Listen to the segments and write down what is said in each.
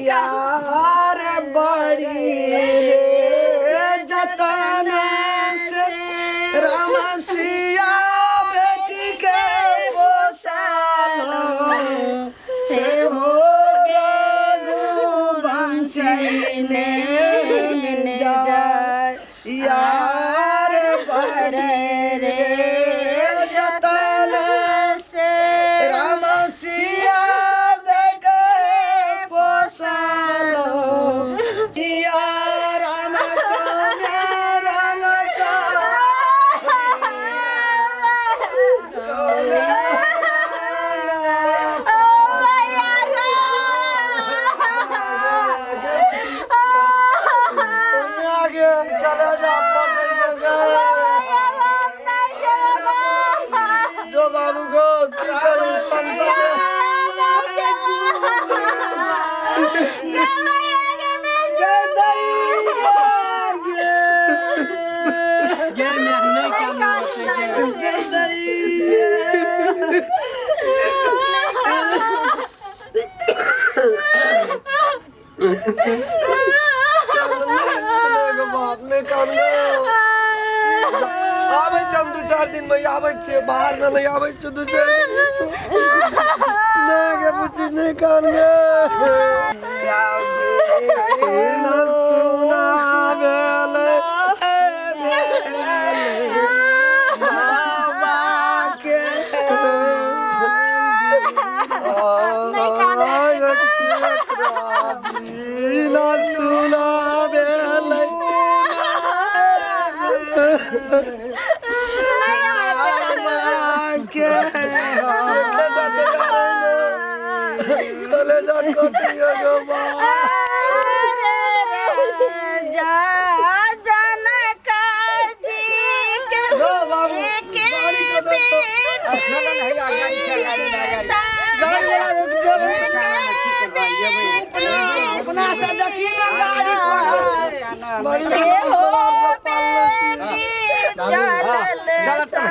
यार बड़ी जतन से रमसिया बेटी के पोसालो से हो रघुवंशी ने जाय यार बड़ी जतन से रमसिया जो बाबू को दू चार दिन में आवे छे बाहर न में आवे छे दू चार दिन के पूछी नहीं कान गे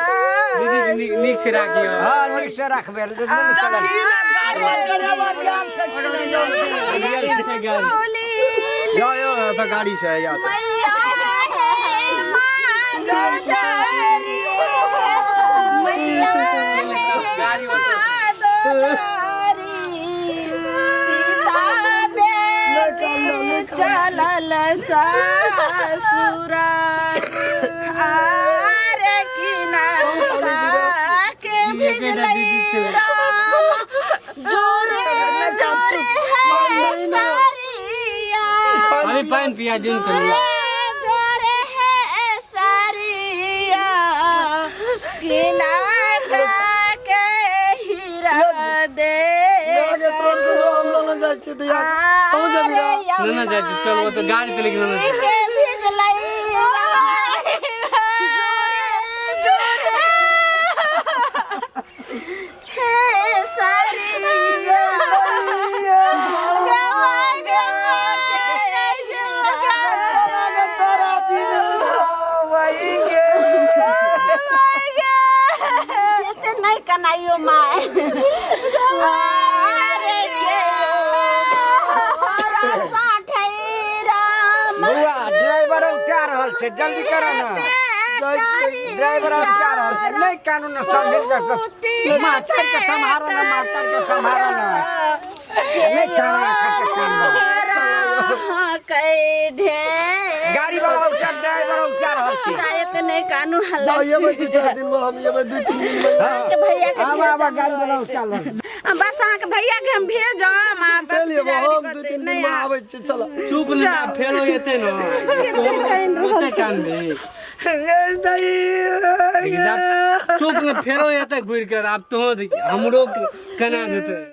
नीक से रखियो। हां नीक से रखबे चल गाड़ी तो गाड़ी से या चलल ससुरा आरे किनारा के भिजलई जोरे जोरे है सारिया अभी पानी पिया दिन तो जोरे है सारिया किनारा के हीरा दे ना जा चल वो तो गाड़ी पे लेके नहीं कनाइयो माय ड्राइवर उठा रहल छे जल्दी करो ना ड्राइवर उठा रहल छे नहीं कानून समझ मास्टर के संभारो ना मास्टर के संभारो ना नहीं कानून गाड़ी वाला उठा ड्राइवर उठा रहल छे शायद नहीं कानून हल्ला ये दो चार दिन में हम ये दो तीन दिन में भैया के अब गाड़ी वाला उठा लो बस आके भैया के हम भेजो हम चलिए हम दो तीन दिन में आवे छे चलो चुप ना फेरो एते न ओते कान में चुप न फेरो एते घुर कर अब तो हमरो कना देते।